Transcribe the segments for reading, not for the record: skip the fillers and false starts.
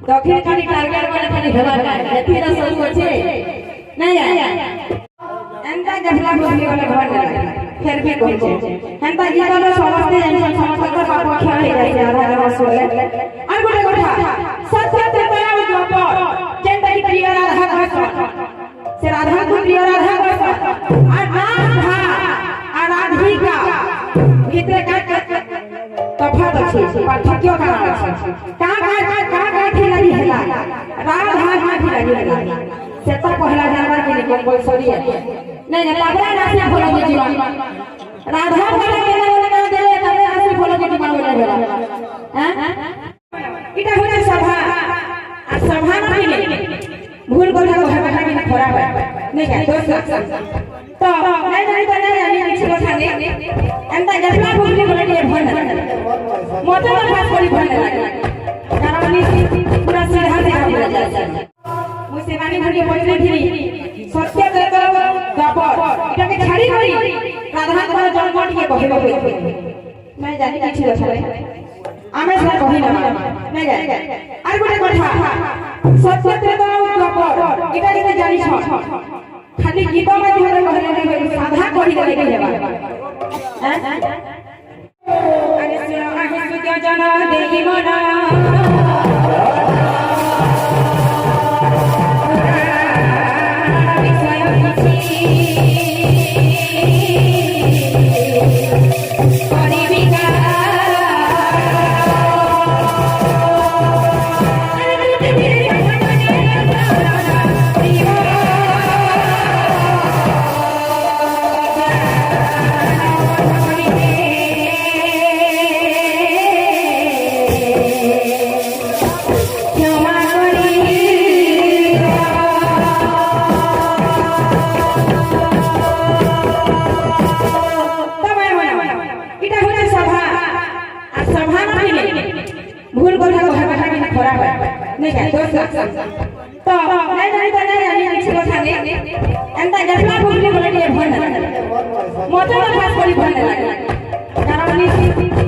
दक्षिण खाली टारगेट वाले खाली हेला है तीरा सब होचे नहीं आया एंता गफला बोली वाले घर फिर भी कोचे एंता जीवन समझते हैं समझ कर बाप खेल है आधा आधा सोले और गोटे कथा सत्य तेरा द्वापर जेंता की प्रिय राधा कृष्ण से राधा को प्रिय राधा कृष्ण और राधा और राधिका भीतर का तफात अछि पार्थक्य का अछि का खिलाड़ी हैला राधा का खिलाड़ी हैला से तो पहला जानवर के लिए कंपलसरी है नहीं लागला ना बोलो के जीवन राधा बोले के ना दे तबे ऐसे बोलो के जीवन बोले हैं इटा होना सभा आ सभा नहीं भूल बोले को है कि खराब है नहीं क्या तो नहीं अच्छी कथा नहीं एंता गफला बोली बोले के भन मोटे खास करी भन कारण पूरा सीधा सीधा बोला जाए मुझसे मानी घड़ी बोलने थी सत्य तेरा द्वापर इटा के छाड़ी गई राधा तुम्हारा जन्म के बहे बहे मैं जानी किछि रछले आमे से कहि ना नहीं जाए और गोटे कथा सत्य तेरा द्वापर इटा के जानी छ खाली गीत माध्यम रे कहले साधा कहि देले के हेबा हैं अरे सुनो आहि सुत्य जना देहि मना भूल बोले को है कि खराब है नहीं क्या तो नहीं अच्छी कथा नहीं एंता गफला बोली बोले के भन मोटे खास करी भन कारण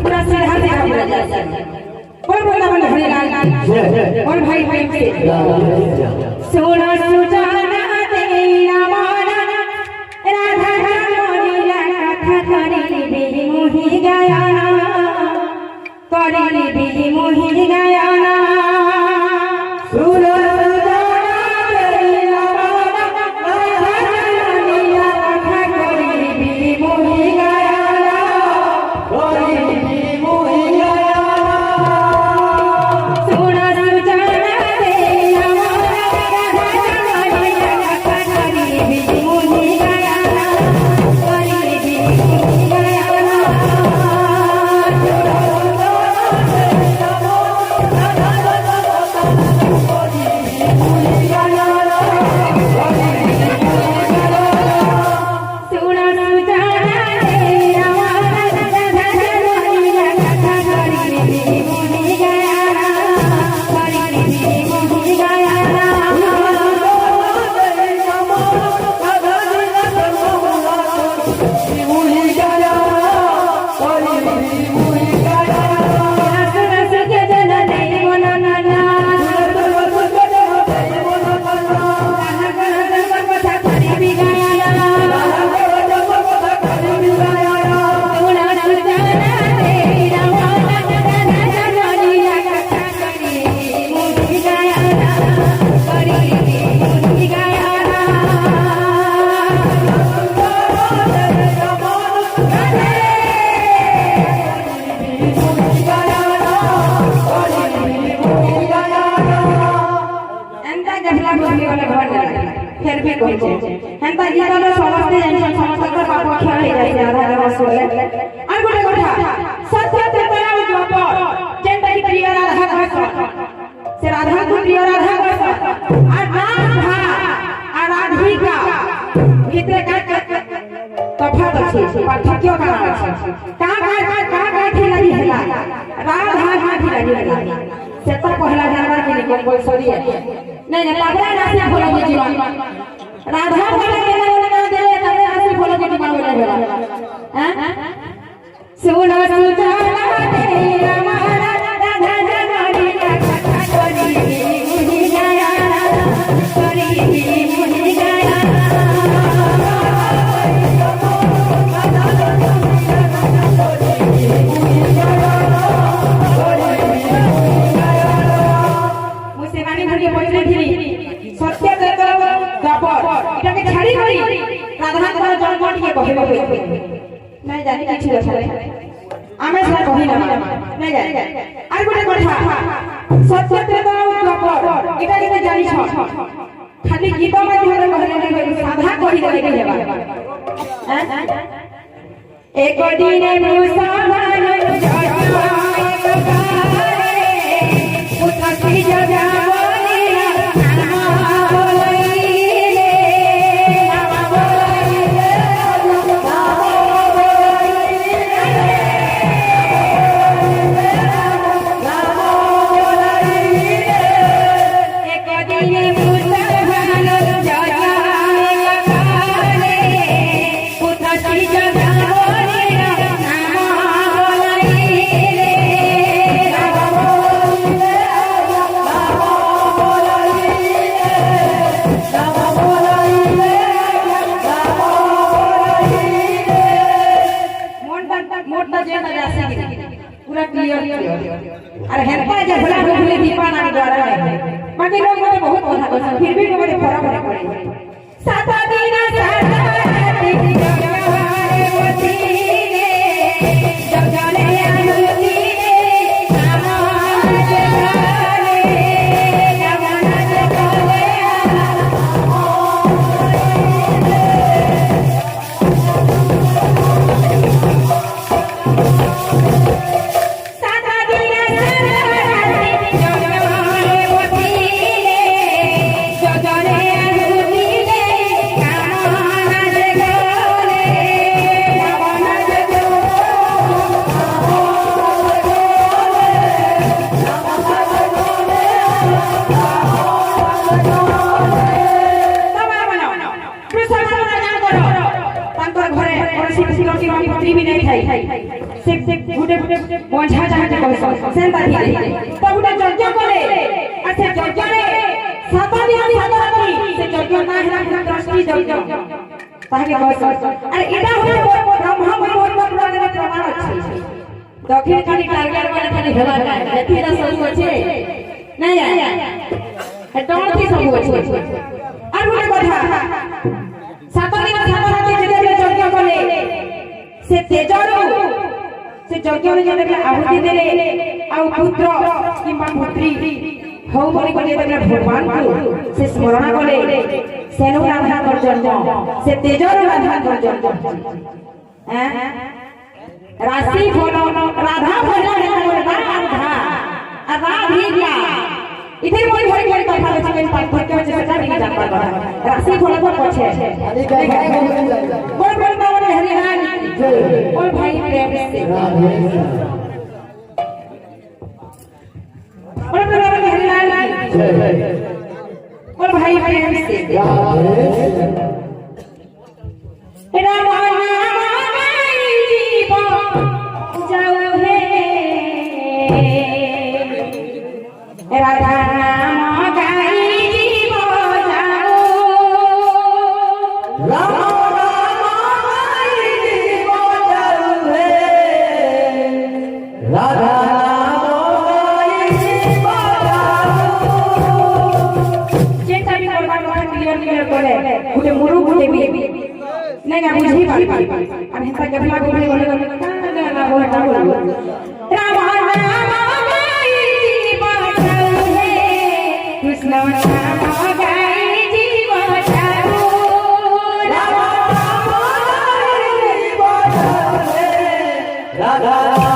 पूरा सीधा सीधा बोला जाए कोई बोला मन हरि लाल और भाई भाई से सोना सुजाना तेरा माना राधा रानी कथा करी भी मोहि गया करी भी मोहि गया ना सुनो फिर भी कोचे एंता जीवन समझते हैं समझ कर बाप खेल है आधा आधा सोले और गोटे कथा सत्य तेरा द्वापर जेंता की प्रिय राधा कृष्ण से राधा को प्रिय राधा कृष्ण और राधा और राधिका भीतर का तफात अछि पार्थक्य का अछि का खिलाड़ी हैला राधा का खिलाड़ी हैला से तो पहला जानवर के लिए कंपलसरी है नहीं लागला ना बोलो के जीवन राधा बोले के ना दे तबे ऐसे बोलो के जीवन बोले हैं सुनो सुजाना तेरा माना राधा रानी कथा करी କହିବ କହିବେ ନାଇଁ ଜାଣି କିଛି କଥା ନାହିଁ ଆମେ ସେଟା କହି ନା ନାଇଁ ଜାଣି আর ଗୋଟେ কথা সত্য ত্রেতা দ্বাপর এটা কেবে জানিছ খালি গীত মাধ্যমে কহিলে নাই সাধা কহিলে নাই হেবা এক দিনে মুসলমান জয় উঠি যাবনি নাম বলাইলে নাম বলাইলে এক দিনে মুসলমান জয় উঠি যাবনি নাম বলাইলে मोटा जेना जासे पूरा क्लियर और हेरपा जे भला भले दीपा नानी द्वारा बाकी लोग मुझे बहुत কথা कहते फिर भी मुझे फरक नहीं पड़े सात दिन सात जगवारे बतीले जगले अनुतीले समाज जगले जगना जगले भी नहीं खाई से गुटे पहुंचा जाते कहस सेंता धीरे तो गुटे जज्ञ करे आ से जज्ञ रे सात दिन सात राती से जज्ञ ना हेला दृष्टि जज्ञ ताके कहस अरे एटा होय ब्रह्मा भगवान पुराण रे प्रमाण अछि दक्षिण खाली टारगेट वाला खाली हेला काय एथिरा सब अछि नहीं आया हेटोन थी सब अछि और गुटे कथा सात दिन सात राती जेते जज्ञ करे से तेजरो से यज्ञ में जब आहुति देले आ पुत्र किंबा पुत्री हो बोली को जब भगवान को से स्मरण करे सेनु राधा कर जन्म से तेजरो राधा कर जन्म हैं राशि फल राधा फल राधा राधिका इधर कोई भरी भरी कथा है चिकन पाठ करके वजह से नहीं जान पाता राशि फल को पछे बोल बोल बोल हरि हरि और भाई प्रेम से और प्रभु हरि हरि और भाई प्रेम से राम नाम गाई जीवन जाऊ हे राधा नाम गाई जीवन जाऊ राम मुरु गुटे भी नहीं ना बुझी पाई और हिंसा के भला बोले बोले ना बोले ना बोले राम नाम गाई जीवन जाऊ हे कृष्ण नाम गाई जीवन जाऊ राम नाम गाई जीवन जाऊ हे राधा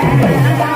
है